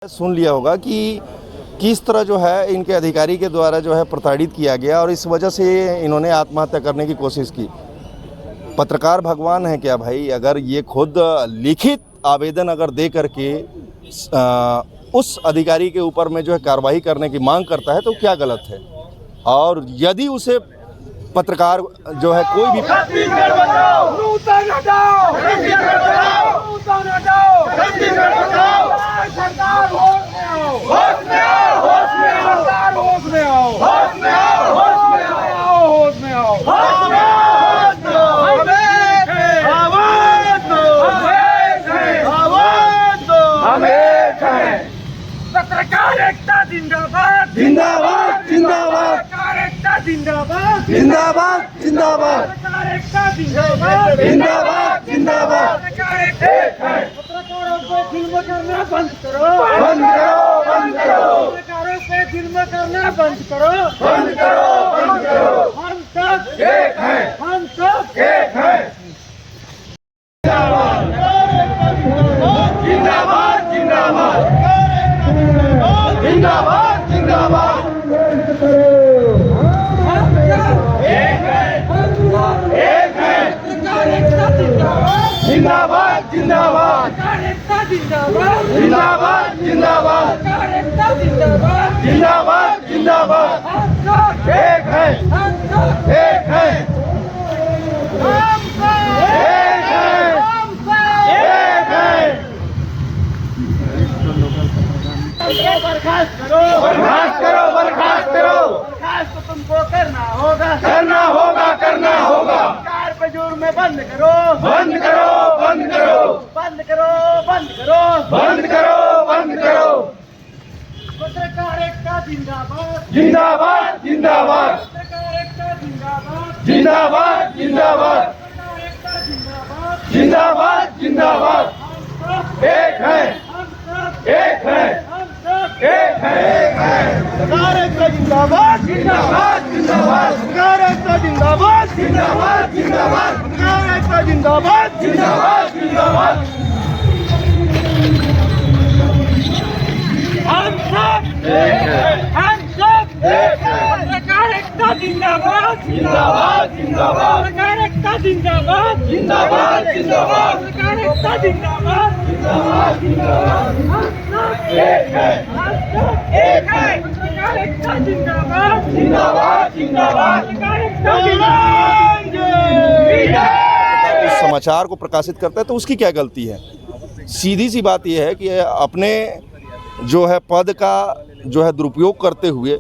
सुन लिया होगा कि किस तरह जो है इनके अधिकारी के द्वारा जो है प्रताड़ित किया गया और इस वजह से इन्होंने आत्महत्या करने की कोशिश की। पत्रकार भगवान है क्या भाई? अगर ये खुद लिखित आवेदन अगर दे करके उस अधिकारी के ऊपर में जो है कार्रवाई करने की मांग करता है तो क्या गलत है? और यदि उसे पत्रकार जो है कोई भी पत्रकार एकता जिंदाबाद जिंदाबाद जिंदाबाद पत्रकार एकता जिंदाबाद जिंदाबाद जिंदाबाद पत्रकार एकता जिंदाबाद जिंदाबाद जिंदाबाद पत्रकार एक है। पत्रकारों को जुल्म करना बंद करो, बंद करो बंद करो पत्रकारों पे जुल्म करना बंद करो, बंद करो बंद करो। हम सब एक है हम सब एक है। जिंदाबाद जिंदाबाद जिंदाबाद जिंदाबाद एक है एक है। पत्रकार एकता जिंदाबाद जिंदाबाद जिंदाबाद पत्रकार एकता जिंदाबाद जिंदाबाद जिंदाबाद पत्रकार एकता जिंदाबाद जिंदाबाद जिंदाबाद हम सब एक है हम सब एक है हम सब एक है हम सब एक है। बर्खास्त करो बर्खास्त करो बर्खास्त करो। बर्खास्त तो तुमको करना होगा, करना होगा करना होगा। सरकार पे जुर्म में बंद करो बंद करो बंद करो बंद करो बंद करो बंद करो बंद करो। पत्रकार एकता जिंदाबाद जिंदाबाद जिंदाबाद पत्रकार एकता जिंदाबाद जिंदाबाद जिंदाबाद पत्रकार एकता जिंदाबाद जिंदाबाद जिंदाबाद। हम सब एक है हम सब एक है हम सब एक है एक है। पत्रकार एकता जिंदाबाद जिंदाबाद जिंदाबाद पत्रकार एकता जिंदाबाद जिंदाबाद जिंदाबाद पत्रकार एकता जिंदाबाद जिंदाबाद जिंदाबाद। हम सब एक है हम सब एक है। पत्रकार एकता जिंदाबाद जिंदाबाद जिंदाबाद पत्रकार एकता जिंदाबाद जिंदाबाद जिंदाबाद पत्रकार एकता जिंदाबाद जिंदाबाद जिंदाबाद। हम सब एक है हम सब एक है। पत्रकार एकता जिंदाबाद जिंदाबाद जिंदाबाद पत्रकार एकता जिंदाबाद उस समाचार को प्रकाशित करता है तो उसकी क्या गलती है? सीधी सी बात यह है कि अपने जो है पद का जो है दुरुपयोग करते हुए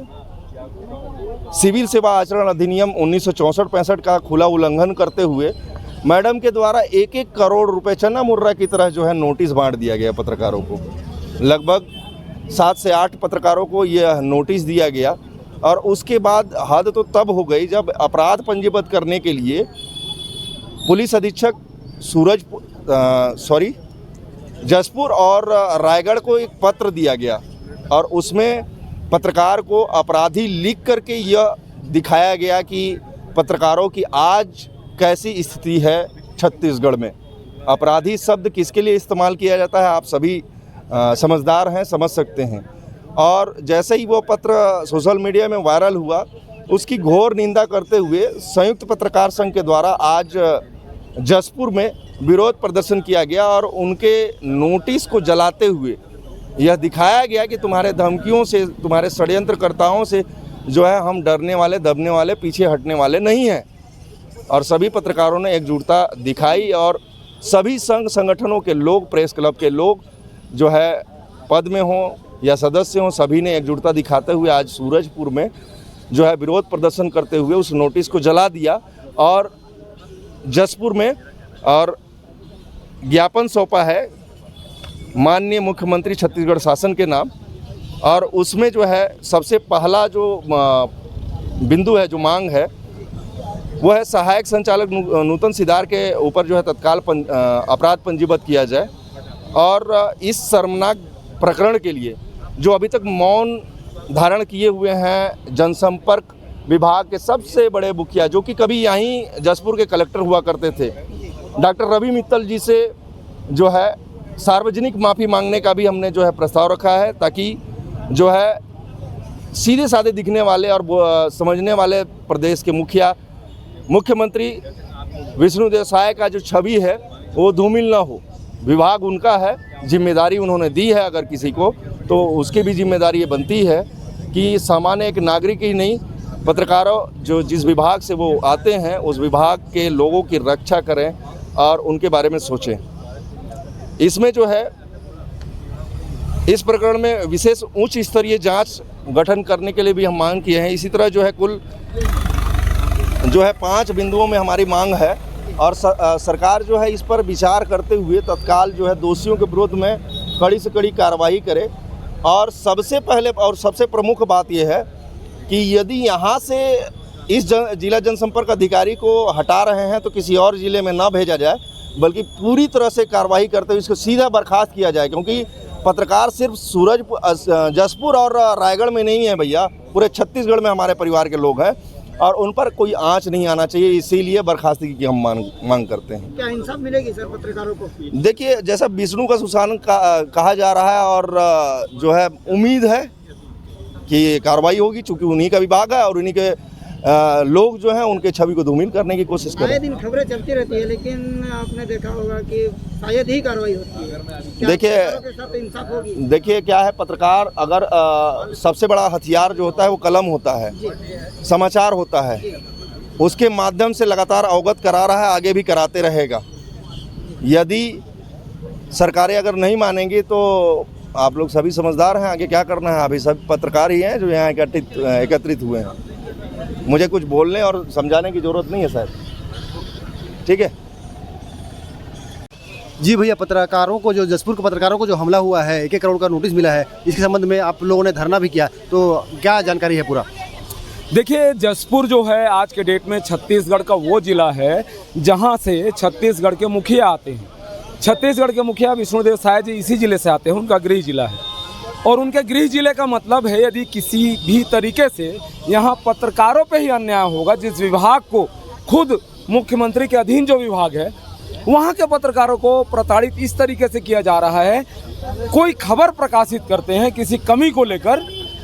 सिविल सेवा आचरण अधिनियम 1964-65 का खुला उल्लंघन करते हुए मैडम के द्वारा 1-1 करोड़ रुपए चन्ना मुर्रा की तरह जो है नोटिस बांट दिया गया पत्रकारों को। लगभग 7 से 8 पत्रकारों को यह नोटिस दिया गया और उसके बाद हद तो तब हो गई जब अपराध पंजीबद्ध करने के लिए पुलिस अधीक्षक जसपुर और रायगढ़ को एक पत्र दिया गया और उसमें पत्रकार को अपराधी लिख करके यह दिखाया गया कि पत्रकारों की आज कैसी स्थिति है छत्तीसगढ़ में। अपराधी शब्द किसके लिए इस्तेमाल किया जाता है आप सभी समझदार हैं, समझ सकते हैं। और जैसे ही वो पत्र सोशल मीडिया में वायरल हुआ उसकी घोर निंदा करते हुए संयुक्त पत्रकार संघ के द्वारा आज जसपुर में विरोध प्रदर्शन किया गया और उनके नोटिस को जलाते हुए यह दिखाया गया कि तुम्हारे धमकियों से, तुम्हारे षड्यंत्रकर्ताओं से जो है हम डरने वाले, दबने वाले, पीछे हटने वाले नहीं हैं। और सभी पत्रकारों ने एकजुटता दिखाई और सभी संघ संगठनों के लोग, प्रेस क्लब के लोग जो है पद में हों या सदस्य हों, सभी ने एकजुटता दिखाते हुए आज सूरजपुर में जो है विरोध प्रदर्शन करते हुए उस नोटिस को जला दिया और जसपुर में और ज्ञापन सौंपा है माननीय मुख्यमंत्री छत्तीसगढ़ शासन के नाम। और उसमें जो है सबसे पहला जो बिंदु है, जो मांग है, वो है सहायक संचालक नूतन सिदार के ऊपर जो है तत्काल अपराध पंजीबद्ध किया जाए और इस शर्मनाक प्रकरण के लिए जो अभी तक मौन धारण किए हुए हैं जनसंपर्क विभाग के सबसे बड़े मुखिया, जो कि कभी यहीं जसपुर के कलेक्टर हुआ करते थे, डॉक्टर रवि मित्तल जी से जो है सार्वजनिक माफ़ी मांगने का भी हमने जो है प्रस्ताव रखा है, ताकि जो है सीधे साधे दिखने वाले और समझने वाले प्रदेश के मुख्यमंत्री विष्णुदेव साय का जो छवि है वो धूमिल ना हो। विभाग उनका है, जिम्मेदारी उन्होंने दी है, अगर किसी को तो उसकी भी जिम्मेदारी ये बनती है कि सामान्य एक नागरिक ही नहीं, पत्रकारों जो जिस विभाग से वो आते हैं उस विभाग के लोगों की रक्षा करें और उनके बारे में सोचें। इसमें जो है इस प्रकरण में विशेष उच्च स्तरीय जांच गठन करने के लिए भी हम मांग किए हैं। इसी तरह जो है कुल जो है 5 बिंदुओं में हमारी मांग है और सरकार जो है इस पर विचार करते हुए तत्काल जो है दोषियों के विरोध में कड़ी से कड़ी कार्रवाई करे। और सबसे पहले और सबसे प्रमुख बात यह है कि यदि यहाँ से इस जिला जनसंपर्क अधिकारी को हटा रहे हैं तो किसी और ज़िले में ना भेजा जाए, बल्कि पूरी तरह से कार्रवाई करते हुए इसको सीधा बर्खास्त किया जाए। क्योंकि पत्रकार सिर्फ जसपुर और रायगढ़ में नहीं है भैया, पूरे छत्तीसगढ़ में हमारे परिवार के लोग हैं और उन पर कोई आंच नहीं आना चाहिए, इसीलिए बर्खास्तगी की हम मांग करते हैं। क्या इंसाफ मिलेगी सर पत्रकारों को? देखिए, जैसा विष्णु का सुशासन कहा जा रहा है और जो है उम्मीद है कि कार्रवाई होगी, चूँकि उन्हीं का विभाग है और उन्हीं के लोग जो हैं उनके छवि को धूमिल करने की कोशिश कर रहे हैं। दिन खबरें चलती रहती है, लेकिन आपने देखा होगा कि शायद ही कार्रवाई होती है। देखिए क्या है, पत्रकार अगर सबसे बड़ा हथियार जो होता है वो कलम होता है, समाचार होता है, उसके माध्यम से लगातार अवगत करा रहा है, आगे भी कराते रहेगा। यदि सरकारें अगर नहीं मानेंगी तो आप लोग सभी समझदार हैं, आगे क्या करना है। अभी सब पत्रकार ही हैं जो यहाँ एकत्रित हुए हैं। मुझे कुछ बोलने और समझाने की ज़रूरत नहीं है शायद, ठीक है। जी भैया, पत्रकारों को जो जसपुर के पत्रकारों को जो हमला हुआ है, 1 करोड़ का नोटिस मिला है, इसके संबंध में आप लोगों ने धरना भी किया, तो क्या जानकारी है पूरा? देखिए, जसपुर जो है आज के डेट में छत्तीसगढ़ का वो ज़िला है जहां से छत्तीसगढ़ के मुखिया आते हैं। छत्तीसगढ़ के मुखिया विष्णुदेव साय जी इसी ज़िले से आते हैं, उनका गृह जिला है। और उनके गृह जिले का मतलब है यदि किसी भी तरीके से यहाँ पत्रकारों पे ही अन्याय होगा, जिस विभाग को खुद मुख्यमंत्री के अधीन जो विभाग है वहाँ के पत्रकारों को प्रताड़ित इस तरीके से किया जा रहा है। कोई खबर प्रकाशित करते हैं किसी कमी को लेकर,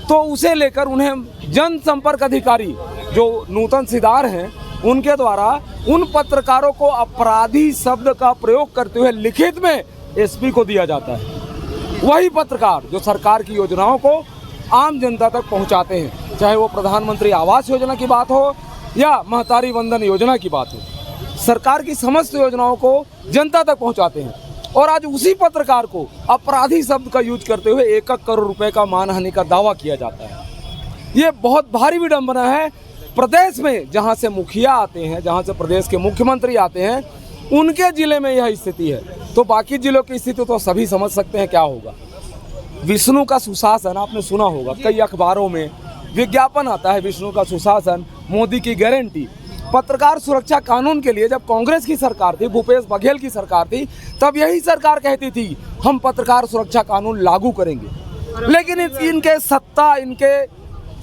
तो उसे लेकर उन्हें जनसंपर्क अधिकारी जो नूतन सिदार हैं उनके द्वारा उन पत्रकारों को अपराधी शब्द का प्रयोग करते हुए लिखित में एसपी को दिया जाता है। वही पत्रकार जो सरकार की योजनाओं को आम जनता तक पहुंचाते हैं, चाहे वो प्रधानमंत्री आवास योजना की बात हो या महतारी वंदन योजना की बात हो, सरकार की समस्त योजनाओं को जनता तक पहुंचाते हैं। और आज उसी पत्रकार को अपराधी शब्द का यूज करते हुए 1 करोड़ रुपए का मानहानि का दावा किया जाता है। ये बहुत भारी विडंबना है। प्रदेश में जहां से मुखिया आते हैं, जहां से प्रदेश के मुख्यमंत्री आते हैं, उनके ज़िले में यह स्थिति है, तो बाकी ज़िलों की स्थिति तो सभी समझ सकते हैं क्या होगा। विष्णु का सुशासन आपने सुना होगा, कई अखबारों में विज्ञापन आता है, विष्णु का सुशासन, मोदी की गारंटी। पत्रकार सुरक्षा कानून के लिए जब कांग्रेस की सरकार थी, भूपेश बघेल की सरकार थी, तब यही सरकार कहती थी हम पत्रकार सुरक्षा कानून लागू करेंगे। लेकिन इनके सत्ता, इनके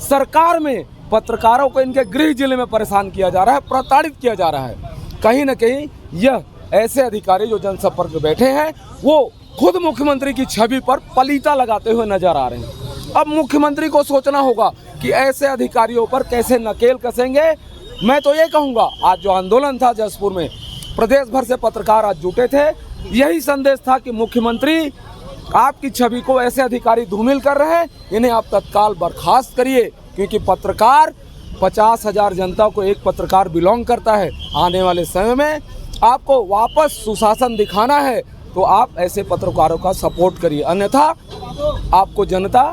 सरकार में पत्रकारों को इनके गृह जिले में परेशान किया जा रहा है, प्रताड़ित किया जा रहा है। कहीं ना कहीं यह ऐसे अधिकारी जो जनसंपर्क में बैठे हैं वो खुद मुख्यमंत्री की छवि पर पलीता लगाते हुए नजर आ रहे हैं। अब मुख्यमंत्री को सोचना होगा कि ऐसे अधिकारियों पर कैसे नकेल कसेंगे। मैं तो ये कहूँगा, आज जो आंदोलन था जसपुर में, प्रदेश भर से पत्रकार आज जुटे थे, यही संदेश था कि मुख्यमंत्री आपकी छवि को ऐसे अधिकारी धूमिल कर रहे हैं, इन्हें आप तत्काल बर्खास्त करिए। क्योंकि पत्रकार 50,000 जनता को एक पत्रकार बिलोंग करता है। आने वाले समय में आपको वापस सुशासन दिखाना है तो आप ऐसे पत्रकारों का सपोर्ट करिए, अन्यथा आपको जनता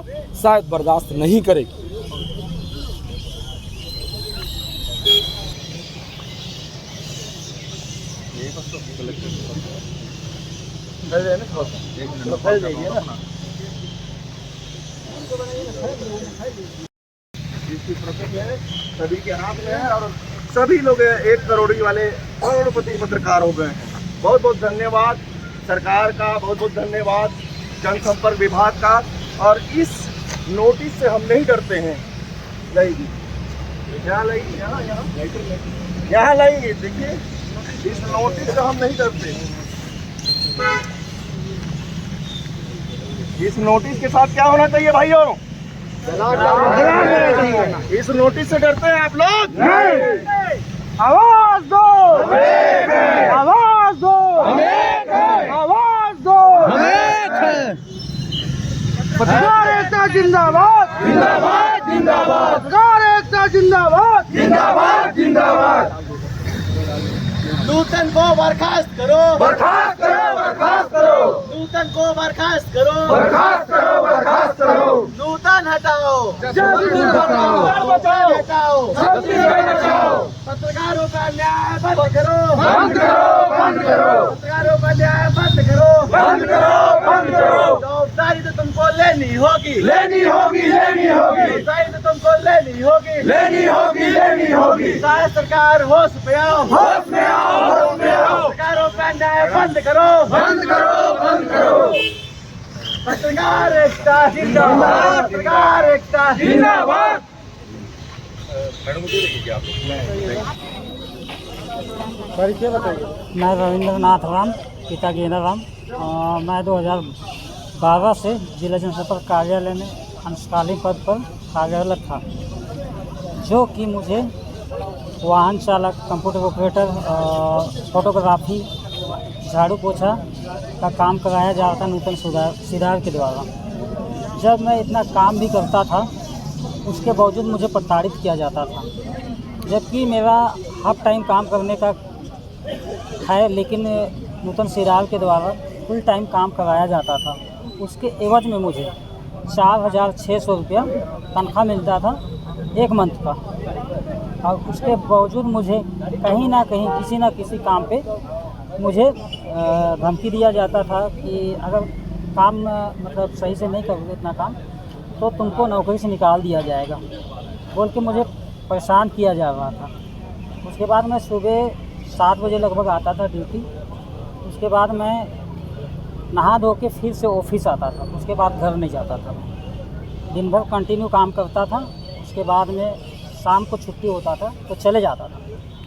शायद बर्दाश्त नहीं करेगी। सभी के हाथ में है और सभी लोग 1 करोड़ी वाले करोड़पति पत्रकार हो गए हैं। बहुत बहुत धन्यवाद सरकार का, बहुत बहुत धन्यवाद जनसंपर्क विभाग का। और इस नोटिस से हम नहीं डरते हैं। लाइए यहाँ लाइए, यहाँ लाइए, देखिए इस नोटिस से हम नहीं डरते। इस नोटिस के साथ क्या होना चाहिए भाइयों? इस नोटिस से डरते हैं आप लोग? आवाज दो, आवाज दो, आवाज दो। पत्रकार एकता जिंदाबाद, जिंदाबाद जिंदाबाद पत्रकार एकता जिंदाबाद, जिंदाबाद जिंदाबाद। नूतन को बर्खास्त करो, बर्खास्त करो, बर्खास्त करो, नूतन को बर्खास्त करो, बर्खास्त करो, बर्खास्त करो। नूतन हटाओ, छत्तीसगढ़ बचाओ, हटाओ, छत्तीसगढ़ बचाओ। पत्रकारों का न्याय बंद करो, बंद करो, बंद करो, पत्रकारों का न्याय बंद करो, बंद करो, बंद करो। जवाबदारी तो तुमको लेनी होगी, लेनी होगी, लेनी होगी, जवाबदारी तो तुमको लेनी होगी, लेनी होगी, लेनी होगी। शायद सरकार होश में आओ, होश में आओ, होश में आओ। पत्रकारों का न्याय बंद करो, बंद करो, बंद करो। पत्रकार एकता जिंदाबाद, पत्रकार एकता जिंदाबाद। मैं रविंद्रनाथ राम, पिता गेना राम। मैं 2012 से जिला जनसंपर्क कार्यालय में अंशकालीन पद पर कार्यरत था, जो कि मुझे वाहन चालक, कंप्यूटर ऑपरेटर, फोटोग्राफी, झाड़ू पोछा का काम कराया जा रहा था नूतन सुधार के द्वारा। जब मैं इतना काम भी करता था, उसके बावजूद मुझे प्रताड़ित किया जाता था, जबकि मेरा हाफ टाइम काम करने का है, लेकिन नूतन सुधार के द्वारा फुल टाइम काम कराया जाता था। उसके एवज में मुझे 4,600 रुपया तनख्वाह मिलता था एक मंथ का, और उसके बावजूद मुझे कहीं ना कहीं किसी न किसी काम पे मुझे धमकी दिया जाता था कि अगर काम मतलब सही से नहीं करोगे इतना काम तो तुमको नौकरी से निकाल दिया जाएगा, बोल के मुझे परेशान किया जा रहा था। उसके बाद मैं सुबह 7 बजे लगभग आता था ड्यूटी। उसके बाद मैं नहा धो के फिर से ऑफिस आता था। उसके बाद घर नहीं जाता था। दिन भर कंटिन्यू काम करता था। उसके बाद में शाम को छुट्टी होता था तो चले जाता था।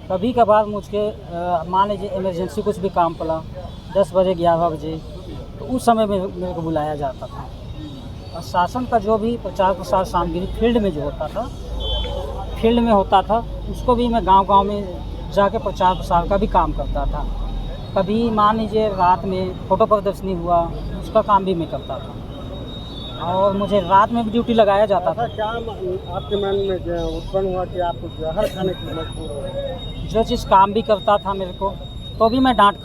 कभी कभार मुझे मान लीजिए इमरजेंसी कुछ भी काम पड़ा 10 बजे 11 बजे, तो उस समय में मेरे को बुलाया जाता था। और शासन का जो भी प्रचार प्रसार सामग्री फील्ड में जो होता था उसको भी मैं गांव-गांव में जाके प्रचार प्रसार का भी काम करता था। कभी मान लीजिए रात में फोटो प्रदर्शनी हुआ, उसका काम भी मैं करता था। और मुझे रात में भी ड्यूटी लगाया जाता था। क्या आपके मन में उत्पन्न हुआ कि आप जहर खाने की मजबूर हो? जो चीज़ काम भी करता था मेरे को, तो भी मैं डांट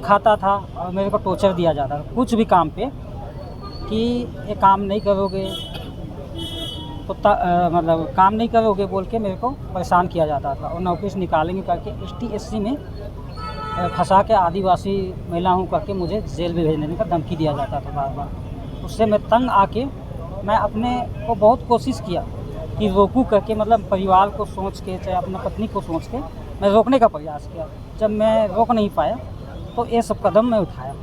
खाता था और मेरे को टॉर्चर दिया जाता था कुछ भी काम पे कि ये काम नहीं करोगे तो मतलब काम नहीं करोगे बोल के मेरे को परेशान किया जाता था। और नौकरी से निकालेंगे करके ST SC में फंसा के आदिवासी महिला हूँ करके मुझे जेल में भेजने का धमकी दिया जाता था बार बार। उससे मैं तंग आके मैं अपने को बहुत कोशिश किया कि रोकूं करके, मतलब परिवार को सोच के, चाहे अपने पत्नी को सोच के मैं रोकने का प्रयास किया। जब मैं रोक नहीं पाया तो ये सब कदम मैं उठाया।